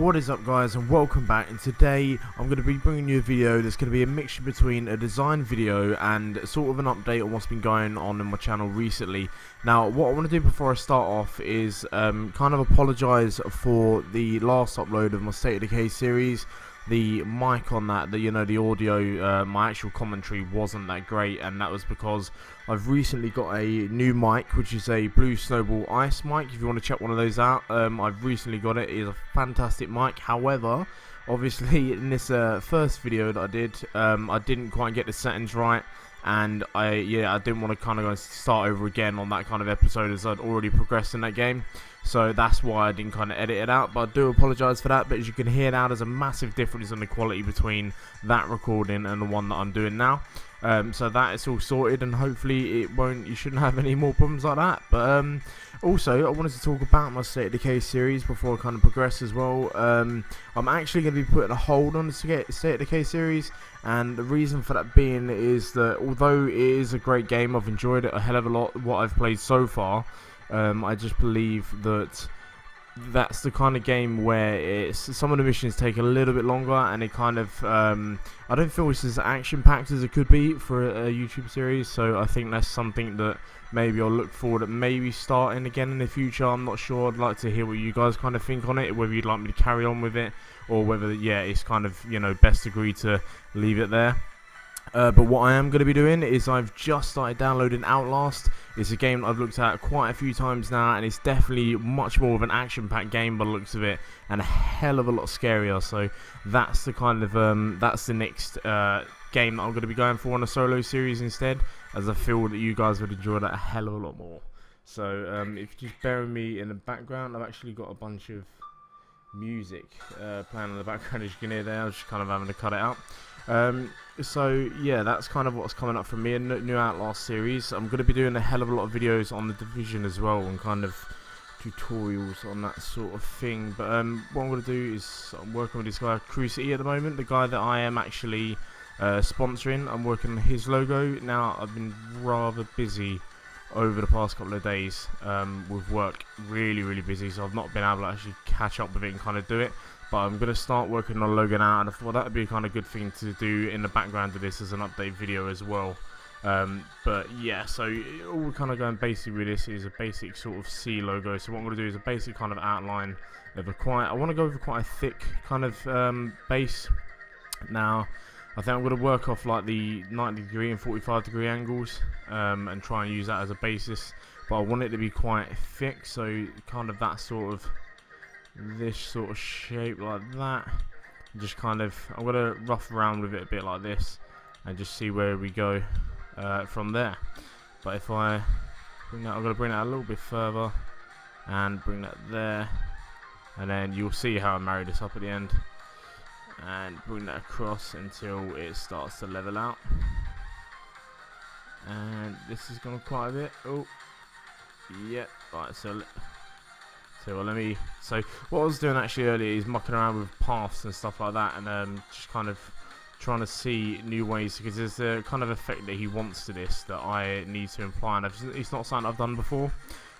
What is up, guys, and welcome back. And today I'm going to be bringing you a video that's going to be a mixture between a design video and sort of an update on what's been going on my channel recently. Now, what I want to do before I start off is kind of apologise for the last upload of my State of Decay series. The mic on that, the audio, my actual commentary wasn't that great, and that was because I've recently got a new mic, which is a Blue Snowball Ice mic. If you want to check one of those out, I've recently got it. It is a fantastic mic. However, obviously in this first video that I did, I didn't quite get the settings right, and I didn't want to kind of go start over again on that kind of episode, as I'd already progressed in that game. So that's why I didn't kind of edit it out, but I do apologise for that. But as you can hear now, there's a massive difference in the quality between that recording and the one that I'm doing now. So that is all sorted, and hopefully you shouldn't have any more problems like that. But also, I wanted to talk about my State of Decay series before I kind of progress as well. I'm actually going to be putting a hold on the State of Decay series, and the reason for that being is that although it is a great game, I've enjoyed it a hell of a lot, what I've played so far. I just believe that that's the kind of game where some of the missions take a little bit longer, and it kind of I don't feel it's as action packed as it could be for a YouTube series. So I think that's something that maybe I'll look forward to maybe starting again in the future. I'm not sure. I'd like to hear what you guys kind of think on it, whether you'd like me to carry on with it, or whether it's kind of best agree to leave it there. But what I am going to be doing is I've just started downloading Outlast. It's a game that I've looked at quite a few times now, and it's definitely much more of an action-packed game by the looks of it, and a hell of a lot scarier. So that's the kind of that's the next game that I'm going to be going for on a solo series instead, as I feel that you guys would enjoy that a hell of a lot more. So if you just bear with me in the background, I've actually got a bunch of music playing in the background, as you can hear there. I was just kind of having to cut it out. So yeah, that's kind of what's coming up from me, a new Outlast series. I'm going to be doing a hell of a lot of videos on the Division as well, and kind of tutorials on that sort of thing. But what I'm going to do is I'm working with this guy Crucity at the moment, the guy that I am actually sponsoring. I'm working on his logo. Now, I've been rather busy over the past couple of days with work, really busy, so I've not been able to actually catch up with it and kind of do it. But I'm going to start working on a logo now, and I thought that would be a kind of good thing to do in the background of this as an update video as well. But yeah, so all we're kind of going basically with this is a basic sort of C logo. So what I'm going to do is a basic kind of outline of I want to go for quite a thick kind of base. Now, I think I'm going to work off like the 90-degree and 45-degree angles and try and use that as a basis. But I want it to be quite thick, so kind of that sort of this sort of shape like that. Just kind of I'm going to rough around with it a bit like this and just see where we go from there. But if I bring that, I'm going to bring that a little bit further and bring that there, and then you'll see how I marry this up at the end, and bring that across until it starts to level out. And this is going quite a bit. Oh yeah, right, so what I was doing actually earlier is mucking around with paths and stuff like that, and just kind of trying to see new ways, because there's a kind of effect that he wants to this that I need to imply, and it's not something I've done before,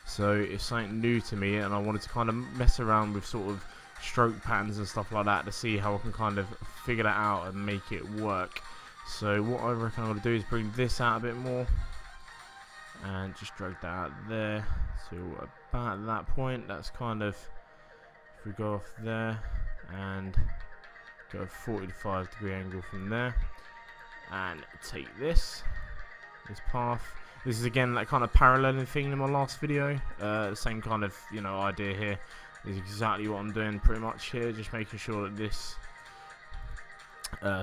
so it's something new to me, and I wanted to kind of mess around with sort of stroke patterns and stuff like that to see how I can kind of figure that out and make it work. So what I reckon I'm going to do is bring this out a bit more and just drag that out there to about that point. That's kind of, if we go off there and go 45-degree angle from there, and take this path. This is again that kind of paralleling thing in my last video. The same kind of idea here is exactly what I'm doing pretty much here, just making sure that this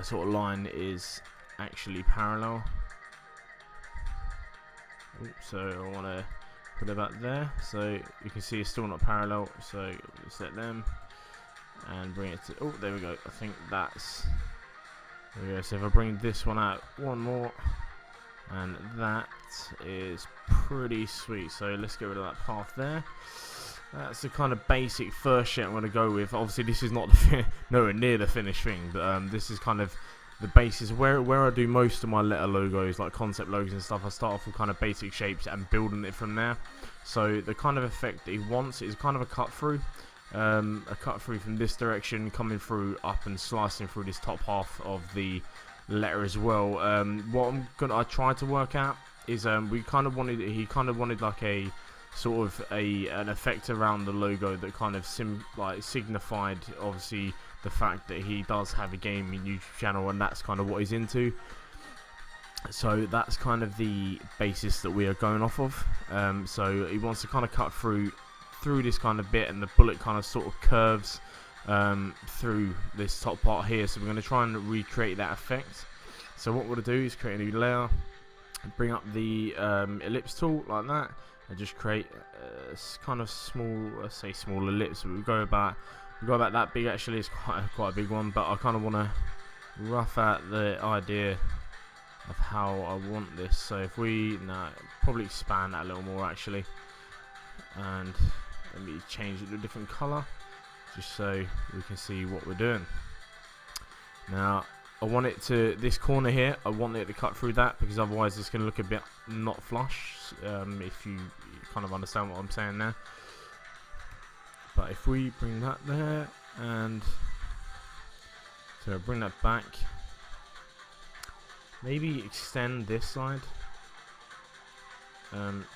sort of line is actually parallel. So I want to put it back there, so you can see it's still not parallel, so set them and bring it to, oh there we go, I think that's, there we go. So if I bring this one out one more, and that is pretty sweet. So let's get rid of that path there. That's the kind of basic first shit I'm going to go with. Obviously this is not nowhere near the finished thing, but this is kind of the basis where I do most of my letter logos, like concept logos and stuff. I start off with kind of basic shapes and building it from there. So the kind of effect that he wants is kind of a cut through, a cut through from this direction, coming through up and slicing through this top half of the letter as well. What I tried to work out is he kind of wanted like a sort of an effect around the logo that kind of signified obviously the fact that he does have a gaming YouTube channel, and that's kind of what he's into. So that's kind of the basis that we are going off of. So he wants to kind of cut through this kind of bit, and the bullet kind of sort of curves through this top part here. So we're going to try and recreate that effect. So what we're going to do is create a new layer, bring up the ellipse tool like that, and just create a kind of small, let's say small ellipse. We'll go about that big. Actually, it's quite a big one, but I kind of want to rough out the idea of how I want this. So if we probably expand that a little more actually, and let me change it to a different color just so we can see what we're doing. Now I want it to, this corner here, I want it to cut through that, because otherwise it's going to look a bit not flush, if you kind of understand what I'm saying there. But if we bring that there, and so bring that back, maybe extend this side,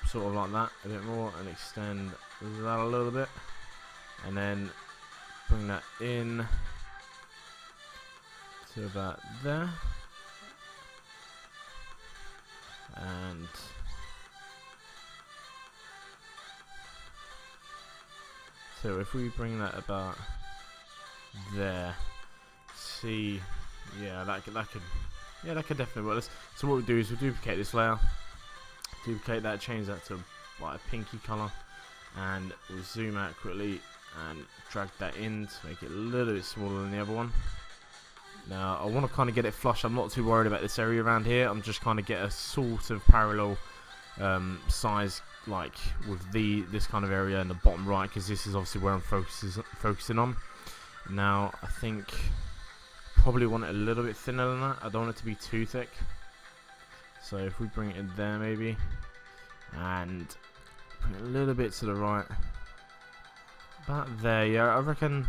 sort of like that a bit more, and extend that a little bit, and then bring that in to about there, and so if we bring that about there, see, yeah, that could definitely work. So what we do is we duplicate this layer, duplicate that, change that to like a pinky color, and we'll zoom out quickly and drag that in to make it a little bit smaller than the other one. Now I want to kind of get it flush. I'm not too worried about this area around here. I'm just kind of get a sort of parallel size, like with this kind of area in the bottom right, because this is obviously where I'm focusing on. Now I think probably want it a little bit thinner than that. I don't want it to be too thick. So if we bring it in there maybe, and bring it a little bit to the right, about there. Yeah, I reckon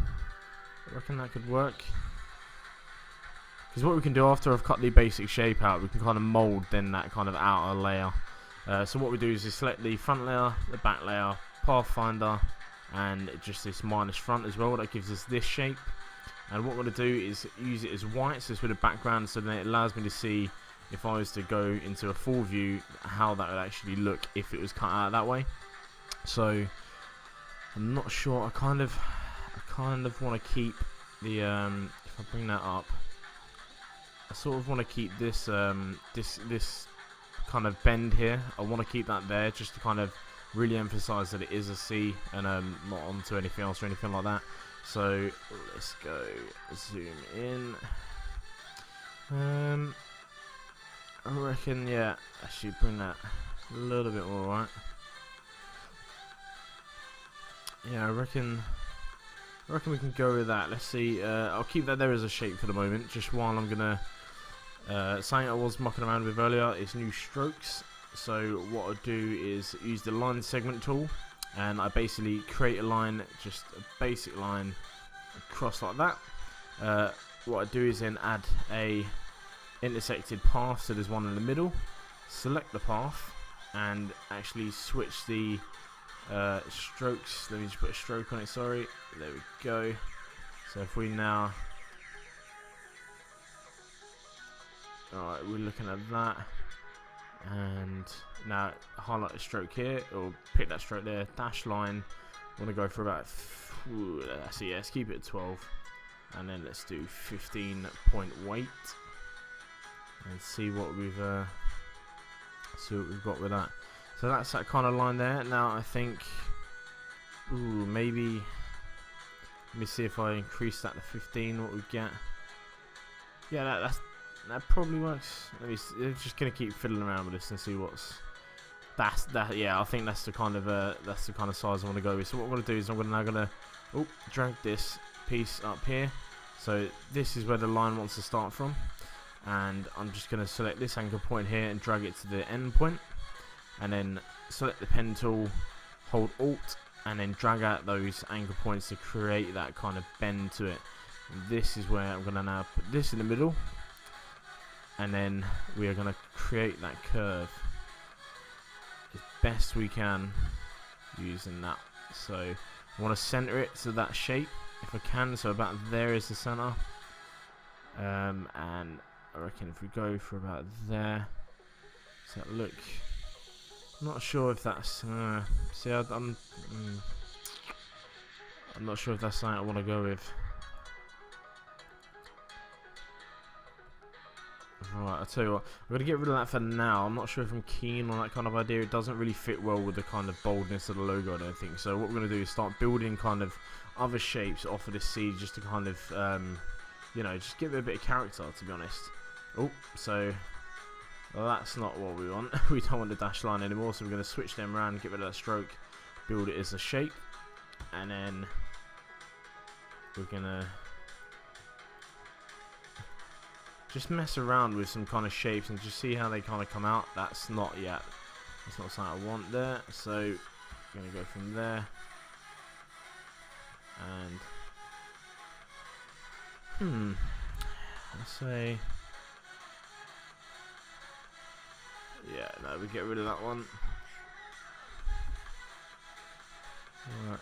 that could work. Because what we can do after I've cut the basic shape out, we can kind of mold then that kind of outer layer. So what we do is select the front layer, the back layer, pathfinder, and just this minus front as well. That gives us this shape. And what we're going to do is use it as white, so it's with a background, so then it allows me to see, if I was to go into a full view, how that would actually look if it was cut out that way. So I'm not sure. I kind of want to keep the if I bring that up, I sort of want to keep this this kind of bend here. I want to keep that there just to kind of really emphasize that it is a C, and not onto anything else or anything like that. So let's go zoom in. I reckon, yeah, actually bring that a little bit more right. Yeah, I reckon we can go with that. Let's see. I'll keep that there as a shape for the moment, just while I'm gonna something I was mucking around with earlier is new strokes. So what I do is use the line segment tool, and I basically create a line, just a basic line across like that. What I do is then add a intersected path, so there's one in the middle. Select the path and actually switch the strokes. Let me just put a stroke on it, sorry. There we go. So if we now, alright, we're looking at that, and now highlight a stroke here, or pick that stroke there, dash line. I want to go for about, let's see, yeah, let's keep it at 12, and then let's do 15 point weight, and see what we've got with that. So that's that kind of line there. Now I think, maybe, let me see if I increase that to 15, what we get. Yeah, that probably works. I'm just gonna keep fiddling around with this and see what's that. Yeah, I think that's the kind of size I want to go with. So what I'm gonna do is I'm now gonna drag this piece up here. So this is where the line wants to start from, and I'm just gonna select this anchor point here and drag it to the end point, and then select the pen tool, hold Alt, and then drag out those anchor points to create that kind of bend to it. And this is where I'm going to now put this in the middle, and then we are going to create that curve as best we can using that. So I want to center it to that shape if I can, so about there is the center. And I reckon if we go for about there, does that look? I'm not sure if that's see, I'm not sure if that's something I want to go with. Right, I'll tell you what, I'm going to get rid of that for now. I'm not sure if I'm keen on that kind of idea. It doesn't really fit well with the kind of boldness of the logo, I don't think. So what we're going to do is start building kind of other shapes off of this seed, just to kind of, you know, just give it a bit of character, to be honest. Oh, so well, that's not what we want. We don't want the dash line anymore, so we're going to switch them around, get rid of that stroke, build it as a shape, and then we're going to just mess around with some kind of shapes and just see how they kind of come out. That's not yet. That's not something I want there. So I'm going to go from there. And let's say, yeah, no, we get rid of that one. Alright.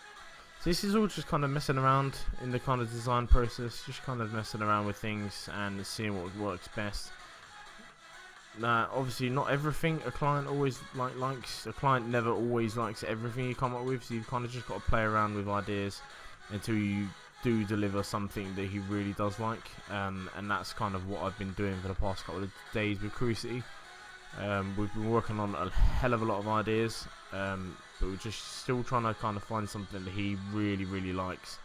So this is all just kind of messing around in the kind of design process, just kind of messing around with things and seeing what works best. Now, obviously, not everything a client always likes. A client never always likes everything you come up with, so you've kind of just got to play around with ideas until you do deliver something that he really does like. And that's kind of what I've been doing for the past couple of days with Crucity. We've been working on a hell of a lot of ideas, but we're just still trying to kind of find something that he really likes.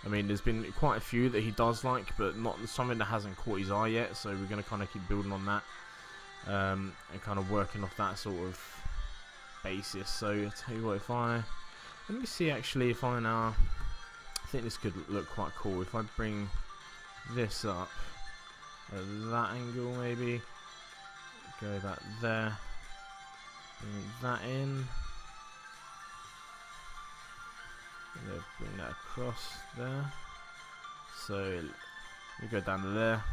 I mean, there's been quite a few that he does like, but not something that hasn't caught his eye yet, so we're going to kind of keep building on that, and kind of working off that sort of basis. So I'll tell you what, if let me see actually if I now, I think this could look quite cool if I bring this up at that angle, maybe go that there, bring that in, bring that across there. So we go down to there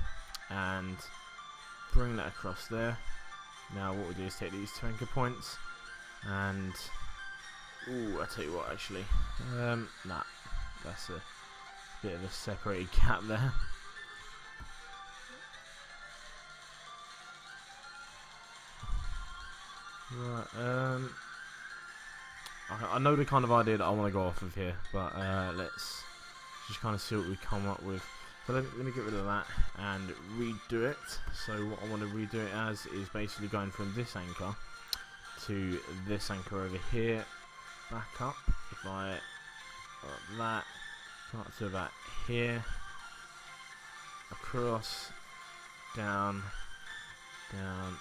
and bring that across there. Now what we'll do is take these two anchor points and I tell you what, actually, nah, that's a bit of a separated gap there. Right, I know the kind of idea that I want to go off of here, but let's just kind of see what we come up with. So let me get rid of that and redo it. So what I want to redo it as is basically going from this anchor to this anchor over here, back up. If I got that, come up to about here, across, down, down.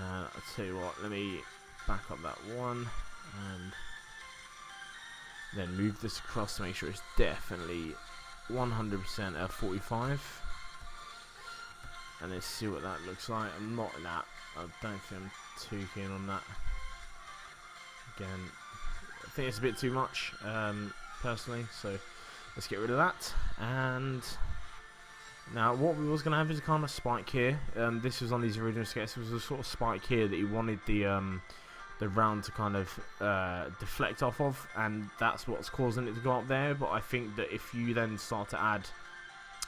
I'll tell you what, let me back up that one and then move this across to make sure it's definitely 100% at 45, and let's see what that looks like. I'm not in that, I don't think I'm too keen on that. Again, I think it's a bit too much personally, so let's get rid of that. And now what we was going to have is a kind of spike here. This was on these original sketches. It was a sort of spike here that he wanted the round to kind of deflect off of, and that's what's causing it to go up there. But I think that if you then start to add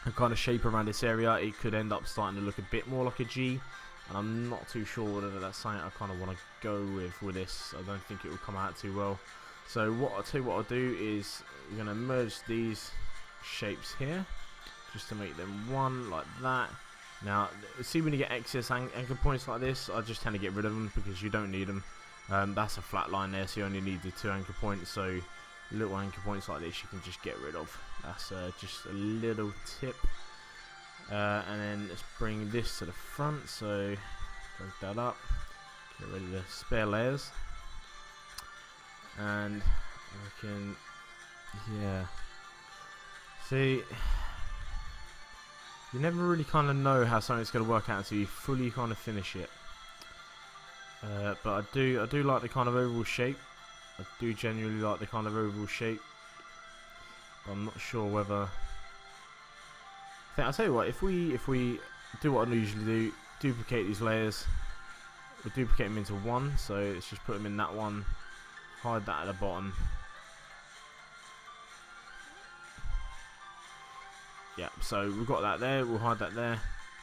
a kind of shape around this area, it could end up starting to look a bit more like a G, and I'm not too sure whether that's something I kind of want to go with this. I don't think it will come out too well. So what I'll tell you what I'll do is we're going to merge these shapes here just to make them one like that. Now see, when you get excess anchor points like this, I just tend to get rid of them because you don't need them. That's a flat line there, so you only need the 2 anchor points. So little anchor points like this you can just get rid of. That's just a little tip. And then let's bring this to the front, so drag that up, get rid of the spare layers, and I can, yeah, see, you never really kind of know how something's going to work out until you fully kind of finish it. But I do like the kind of overall shape. I do genuinely like the kind of overall shape. But I'm not sure whether. I'll tell you what. If we do what I usually do, duplicate these layers. We'll duplicate them into one. So let's just put them in that one. Hide that at the bottom. Yeah. So we've got that there. We'll hide that there,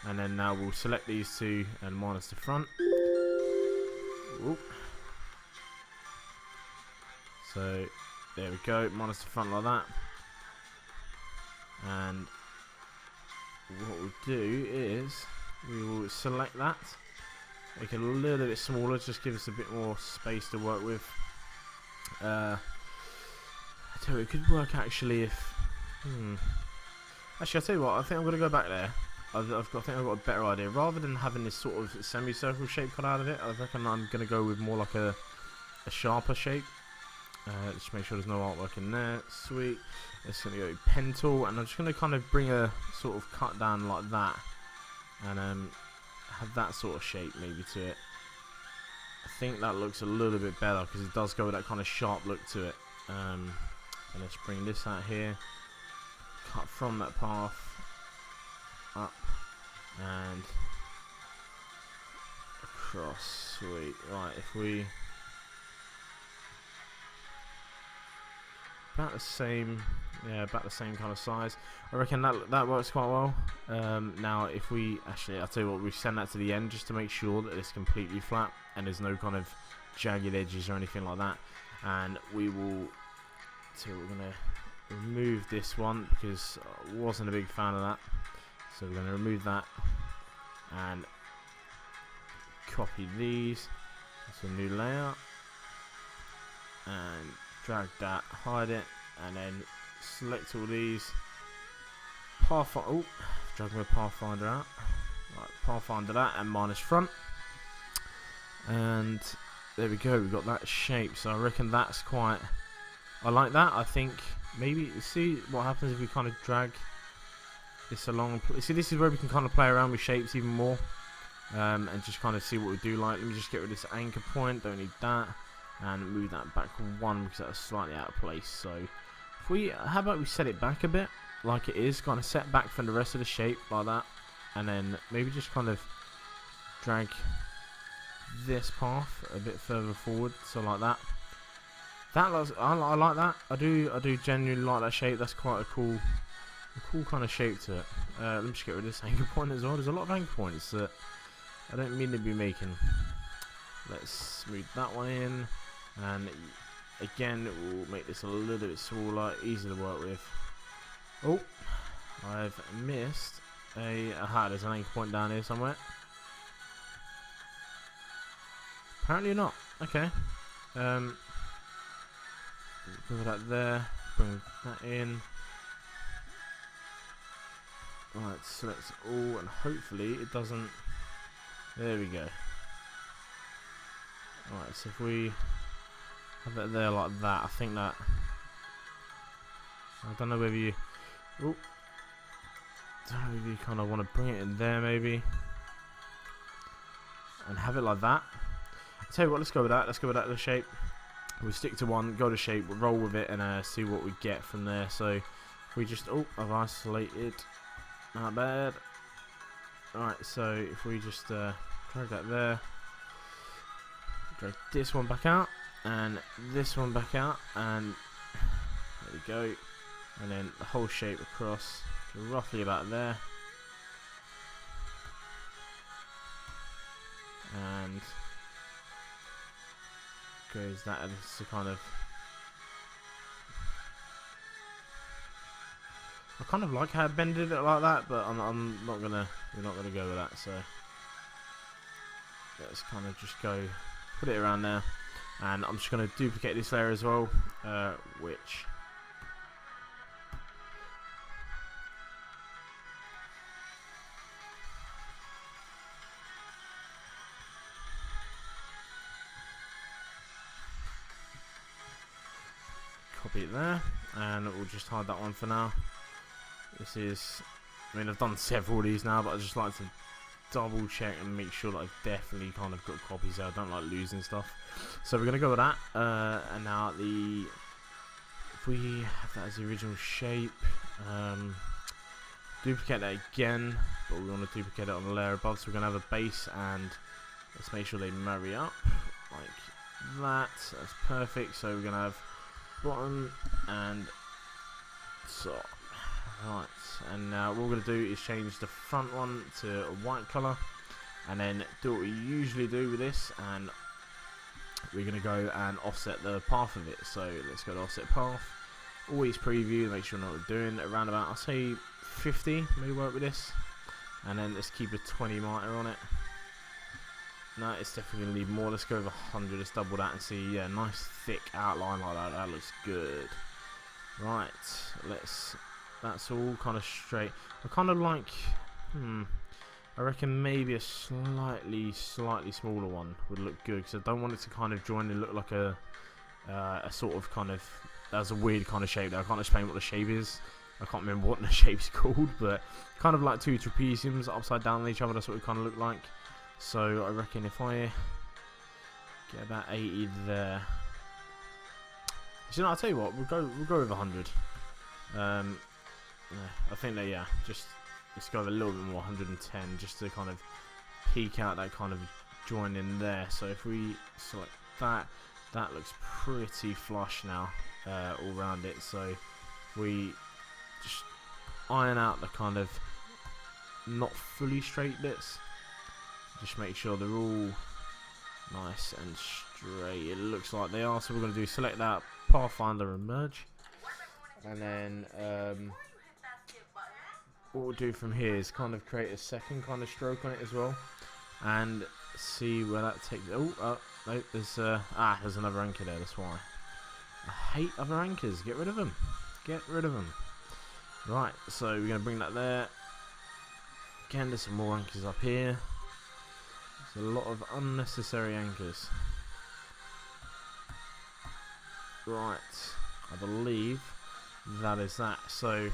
and then now we'll select these two and minus the front. Ooh. So there we go, minus the front like that. And what we'll do is we will select that, make it a little bit smaller, just give us a bit more space to work with. I tell you, it could work actually if. Actually, I'll tell you what. I think I'm gonna go back there. I think I've got a better idea. Rather than having this sort of semicircle shape cut out of it, I reckon I'm gonna go with more like a sharper shape. Just make sure there's no artwork in there. Sweet. It's gonna go pen tool, and I'm just gonna kind of bring a sort of cut down like that, and have that sort of shape maybe to it. I think that looks a little bit better because it does go with that kind of sharp look to it. And let's bring this out here. Cut from that path up and across. Sweet. Right, if we about the same, yeah, about the same kind of size. I reckon that works quite well. Now, if we actually, I'll tell you what, we send that to the end just to make sure that it's completely flat and there's no kind of jagged edges or anything like that. And we will. So we're gonna remove this one because I wasn't a big fan of that. So we're gonna remove that and copy these. It's a new layer and drag that, hide it, and then select all these. Drag my Pathfinder out. Right, Pathfinder that and minus front. And there we go, we've got that shape. So I reckon that's quite. I like that. I think maybe see what happens if we kind of drag this along. See, this is where we can kind of play around with shapes even more, and just kind of see what we do like. Let me just get rid of this anchor point. Don't need that. And move that back one because that's slightly out of place. So if we, how about we set it back a bit like it is, kind of set back from the rest of the shape like that, and then maybe just kind of drag this path a bit further forward, so like that. That looks, I like that. I do genuinely like that shape. That's quite a cool kind of shape to it. Let me just get rid of this anchor point as well. There's a lot of anchor points that I don't mean to be making. Let's smooth that one in. And again, we'll make this a little bit smaller, easier to work with. Oh, I've missed there's an anchor point down here somewhere. Apparently not. Okay. Bring that there. Bring that in. Right, select all, and hopefully it doesn't. There we go. Alright, so if we have that there like that, I think that. I don't know whether you. Oh, don't know if you kind of want to bring it in there maybe, and have it like that. I'll tell you what, let's go with that. Let's go with that. The shape. We'll stick to one, go to shape, we'll roll with it, and see what we get from there. So if we just, I've isolated. Not bad. Alright, so if we just drag that there, drag this one back out, and this one back out, and there we go. And then the whole shape across, roughly about there. And goes that as a kind of. I kind of like how I bended it like that, but I'm not gonna. We're not gonna go with that. So let's kind of just go, put it around there, and I'm just gonna duplicate this layer as well, which. Copy it there, and we'll just hide that one for now. This is, I mean, I've done several of these now, but I just like to double check and make sure that I've definitely kind of got copies there. I don't like losing stuff. So we're going to go with that. And now if we have that as the original shape, duplicate that again, but we want to duplicate it on the layer above. So we're going to have a base, and let's make sure they marry up like that. That's perfect. So we're going to have bottom and top. Right, and now what we're going to do is change the front one to a white colour, and then do what we usually do with this, and we're going to go and offset the path of it. So let's go to offset path, always preview, make sure we know what we're doing. Around about, I'll say 50 may work with this, and then let's keep a 20 mitre on it. No, it's definitely going to need more. Let's go over 100, let's double that and see. Yeah, nice thick outline like that, that looks good. Right, that's all kind of straight. I kind of like, I reckon maybe a slightly smaller one would look good, because I don't want it to kind of join and look like a sort of kind of, that's a weird kind of shape there. I can't explain what the shape is. I can't remember what the shape's called, but kind of like two trapeziums upside down on each other, that's what it kind of look like. So I reckon if I get about 80 there, so I'll tell you what, we'll go with 100. I think that, yeah, just let's go with a little bit more, 110, just to kind of peek out that kind of join in there. So if we select that, that looks pretty flush now all around it. So we just iron out the kind of not fully straight bits, just make sure they're all nice and straight. It looks like they are. So we're going to do select that, pathfinder and merge, and then what we'll do from here is kind of create a second kind of stroke on it as well, and see where that takes. Oh, no, there's another anchor there. That's why I hate other anchors. Get rid of them. Get rid of them. Right, so we're going to bring that there. Again, there's some more anchors up here. There's a lot of unnecessary anchors. Right, I believe that is that. So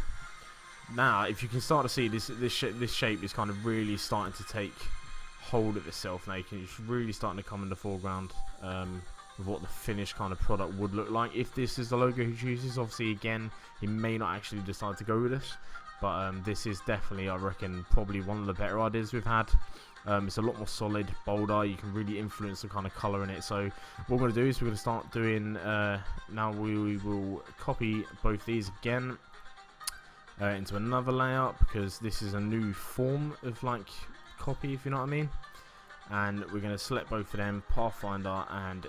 now, if you can start to see this shape is kind of really starting to take hold of itself now. It's really starting to come in the foreground with what the finished kind of product would look like. If this is the logo he chooses, obviously again he may not actually decide to go with this, but this is definitely, I reckon, probably one of the better ideas we've had. It's a lot more solid, bolder. You can really influence the kind of colour in it. So what we're going to do is we're going to start doing, now we will copy both these again into another layout, because this is a new form of like copy, if you know what I mean. And we're going to select both of them, pathfinder, and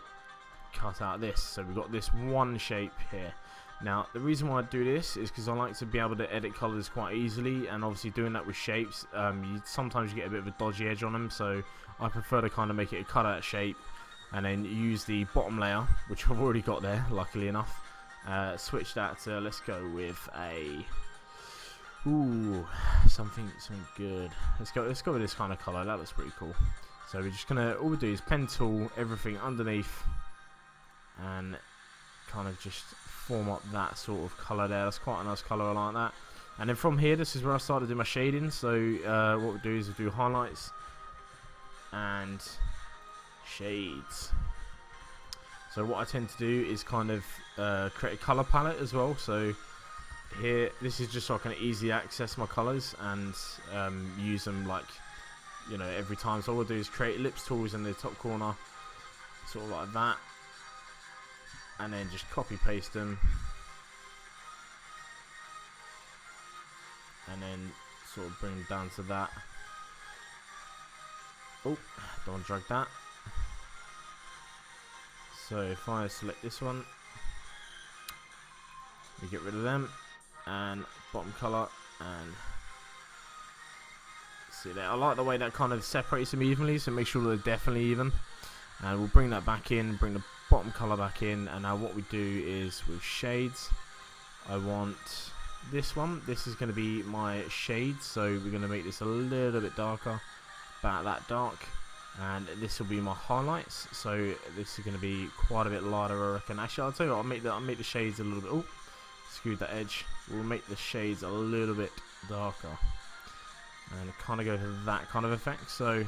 cut out this. So we've got this one shape here. Now the reason why I do this is because I like to be able to edit colours quite easily, and obviously doing that with shapes, sometimes you get a bit of a dodgy edge on them, so I prefer to kind of make it a cutout shape and then use the bottom layer, which I've already got there luckily enough. Switch that to, let's go with a something good. Let's go with this kind of colour. That looks pretty cool. So we're just gonna, all we do is pen tool everything underneath and kind of just form up that sort of colour there. That's quite a nice colour, I like that. And then from here, this is where I started doing my shading. So what we do is we do highlights and shades. So what I tend to do is kind of create a colour palette as well. So here, this is just so I can easily access my colours and use them, like, you know, every time. So all I do is create ellipse tools in the top corner, sort of like that, and then just copy paste them, and then sort of bring them down to that. Oh, don't want to drag that. So if I select this one, we get rid of them, and bottom color, and see there. I like the way that kind of separates them evenly, so make sure they're definitely even. And we'll bring that back in, bring the bottom color back in, and now what we do is with shades, I want this one. This is going to be my shade, so we're going to make this a little bit darker, about that dark, and this will be my highlights. So this is going to be quite a bit lighter, I reckon. Actually, I'll tell you what, I'll make the shades a little bit. Oh, screwed that edge. We'll make the shades a little bit darker. and kind of go for that kind of effect. So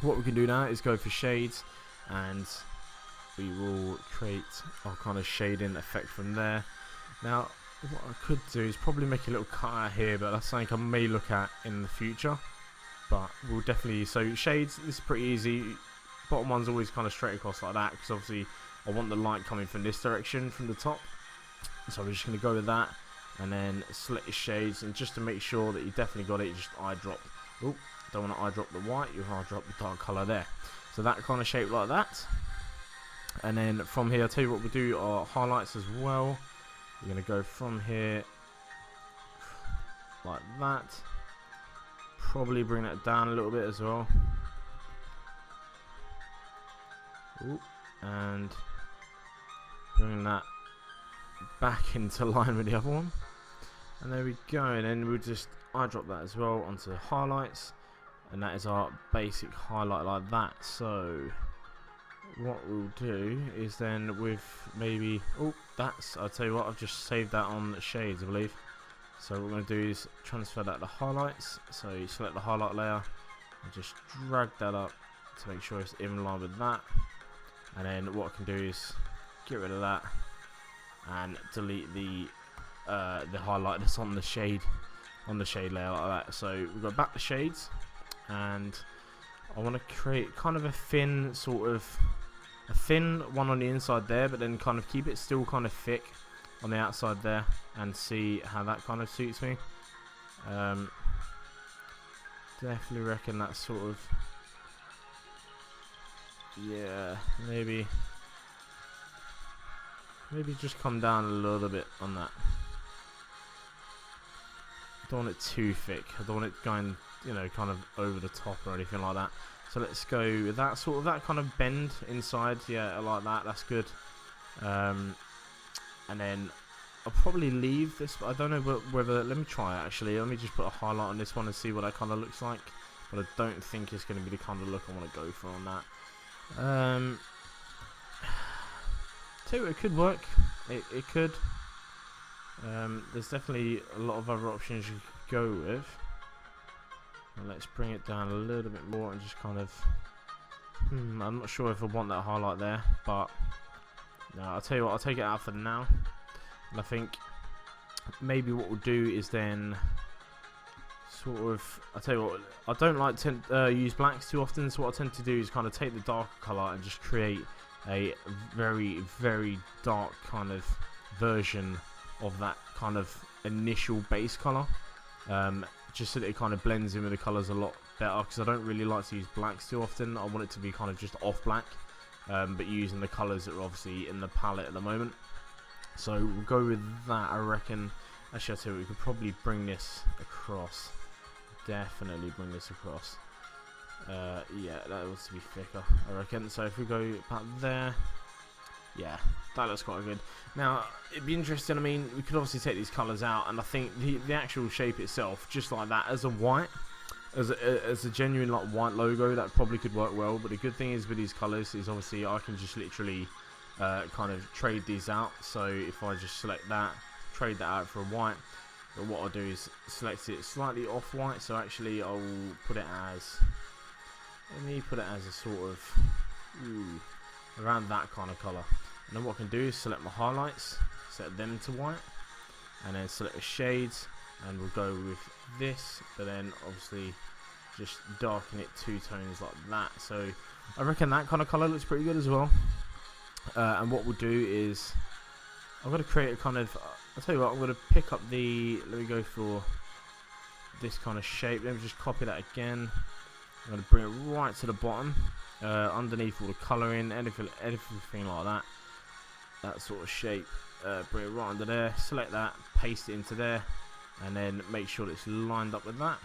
what we can do now is go for shades, and we will create our kind of shading effect from there. Now what I could do is probably make a little cut out here, but that's something I may look at in the future. But we'll definitely, so shades, this is pretty easy. Bottom one's always kind of straight across like that, because obviously I want the light coming from this direction from the top. So we're just going to go with that, and then select your shades, and just to make sure that you definitely got it, you just eye drop. Oh, don't want to eye drop the white, you eye drop the dark colour there. So that kind of shape like that. And then from here, I'll tell you what we'll do are highlights as well. We're going to go from here like that. Probably bring that down a little bit as well. Ooh, and bring that back into line with the other one. And there we go. And then we'll just eye drop that as well onto highlights. And that is our basic highlight like that. So what we'll do is then with maybe, oh, that's, I'll tell you what, I've just saved that on shades, I believe. So what we're going to do is transfer that to highlights. So you select the highlight layer and just drag that up to make sure it's in line with that. And then what I can do is get rid of that and delete the highlight that's on the shade layer like that. So we go back to shades, and I want to create kind of a thin one on the inside there, but then kind of keep it still kind of thick on the outside there, and see how that kind of suits me. Definitely reckon that sort of, yeah, maybe just come down a little bit on that. I don't want it too thick. I don't want it going, you know, kind of over the top or anything like that. So let's go with that sort of, that kind of bend inside. Yeah, I like that. That's good. And then I'll probably leave this, but I don't know whether, let me try it actually. Let me just put a highlight on this one and see what that kind of looks like. But I don't think it's going to be the kind of look I want to go for on that. Tell you what, it could work. It could. There's definitely a lot of other options you could go with. And let's bring it down a little bit more and just kind of, I'm not sure if I want that highlight there, but no, I'll tell you what, I'll take it out for now. And I think maybe what we'll do is then sort of, I'll tell you what, I don't like to use blacks too often, so what I tend to do is kind of take the darker colour and just create a very, very dark kind of version of that kind of initial base colour, just so that it kind of blends in with the colours a lot better, because I don't really like to use blacks too often. I want it to be kind of just off black, but using the colours that are obviously in the palette at the moment. So we'll go with that, I reckon. Actually, I'll tell you what, we could probably bring this across. Definitely bring this across. Yeah, that wants to be thicker, I reckon. So if we go about there, yeah, that looks quite good. Now, it'd be interesting, I mean, we could obviously take these colours out, and I think the actual shape itself, just like that, as a white, as a genuine like white logo, that probably could work well. But the good thing is with these colours is obviously I can just literally kind of trade these out. So if I just select that, trade that out for a white, but what I'll do is select it slightly off white. So actually I'll put it as, let me put it as a sort of around that kind of colour. And then what I can do is select my highlights, set them to white, and then select the shades, and we'll go with this, but then obviously just darken it 2 tones like that. So I reckon that kind of colour looks pretty good as well. And what we'll do is I'm going to create a kind of, I'll tell you what, I'm going to pick up the, let me go for this kind of shape. Let me just copy that again. I'm going to bring it right to the bottom, underneath all the colouring, everything like that. That sort of shape. Bring it right under there, select that, paste it into there, and then make sure that it's lined up with that.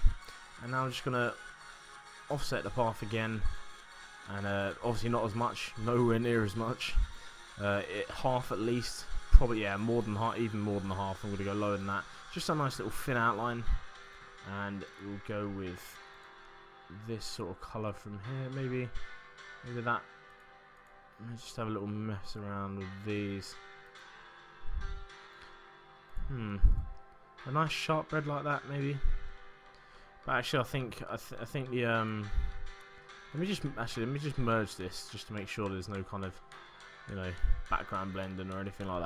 And now I'm just going to offset the path again, and obviously not as much, nowhere near as much, half at least, probably, yeah, more than half, even more than half. I'm going to go lower than that, just a nice little thin outline. And we'll go with this sort of colour from here, maybe that. Let's just have a little mess around with these. A nice sharp red like that, maybe. But actually, I think the let me just merge this just to make sure there's no kind of, you know, background blending or anything like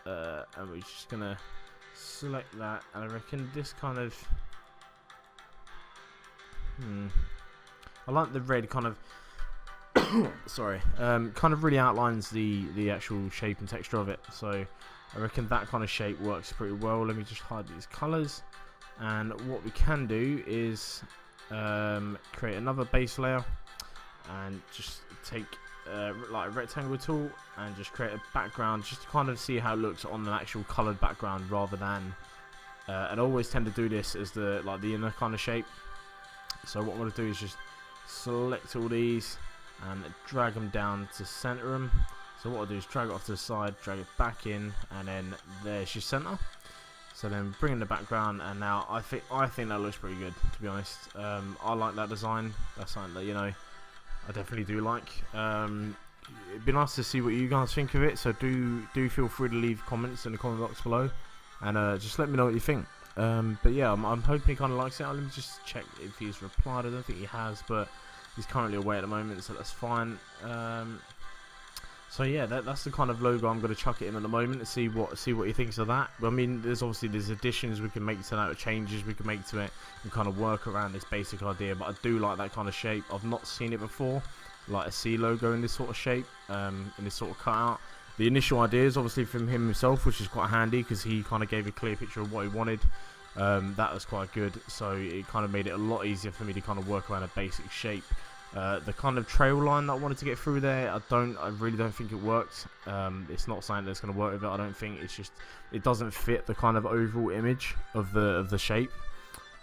that. And we're just gonna select that, and I reckon this kind of I like the red kind of sorry, kind of really outlines the actual shape and texture of it, so I reckon that kind of shape works pretty well. Let me just hide these colors, and what we can do is create another base layer and just take like a rectangle tool and just create a background just to kind of see how it looks on an actual colored background rather than and I always tend to do this as the inner kind of shape. So what I'm going to do is just select all these and drag them down to center them. So what I'll do is drag it off to the side, drag it back in, and then there's your center. So then bring in the background, and now I think that looks pretty good, to be honest. I like that design. That's something that, you know, I definitely do like. It'd be nice to see what you guys think of it, so do feel free to leave comments in the comment box below, and just let me know what you think. But yeah, I'm hoping he kind of likes it. Let me just check if he's replied. I don't think he has, but he's currently away at the moment, so that's fine. So yeah, that's the kind of logo I'm going to chuck at him at the moment to see what he thinks of that. I mean, there's additions we can make to that, or changes we can make to it, and kind of work around this basic idea. But I do like that kind of shape. I've not seen it before, like a C logo in this sort of shape, in this sort of cutout. The initial idea is obviously from him himself, which is quite handy because he kind of gave a clear picture of what he wanted. That was quite good, so it kind of made it a lot easier for me to kind of work around a basic shape. The kind of trail line that I wanted to get through there, I really don't think it worked. It's not something that's going to work with it. I don't think. It's just, it doesn't fit the kind of overall image of the shape.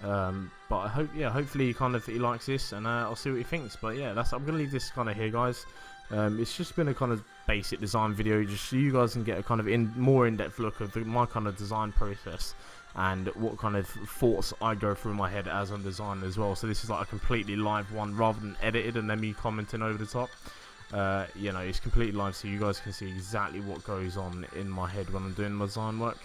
But I hope, yeah, hopefully he likes this, and I'll see what he thinks. But yeah, I'm gonna leave this kind of here, guys. It's just been a kind of basic design video, just so you guys can get a kind of more in-depth look of my kind of design process and what kind of thoughts I go through in my head as I'm designing as well. So this is like a completely live one rather than edited and then me commenting over the top. You know, it's completely live, so you guys can see exactly what goes on in my head when I'm doing my design work.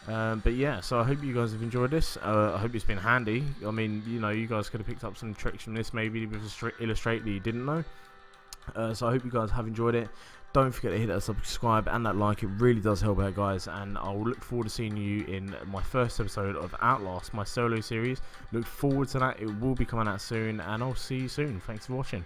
But yeah, so I hope you guys have enjoyed this. I hope it's been handy. I mean, you know, you guys could have picked up some tricks from this maybe with Illustrator that you didn't know. So I hope you guys have enjoyed it. Don't forget to hit that subscribe and that like. It really does help out, guys, and I'll look forward to seeing you in my first episode of Outlast, my solo series. Look forward to that. It will be coming out soon, and I'll see you soon. Thanks for watching.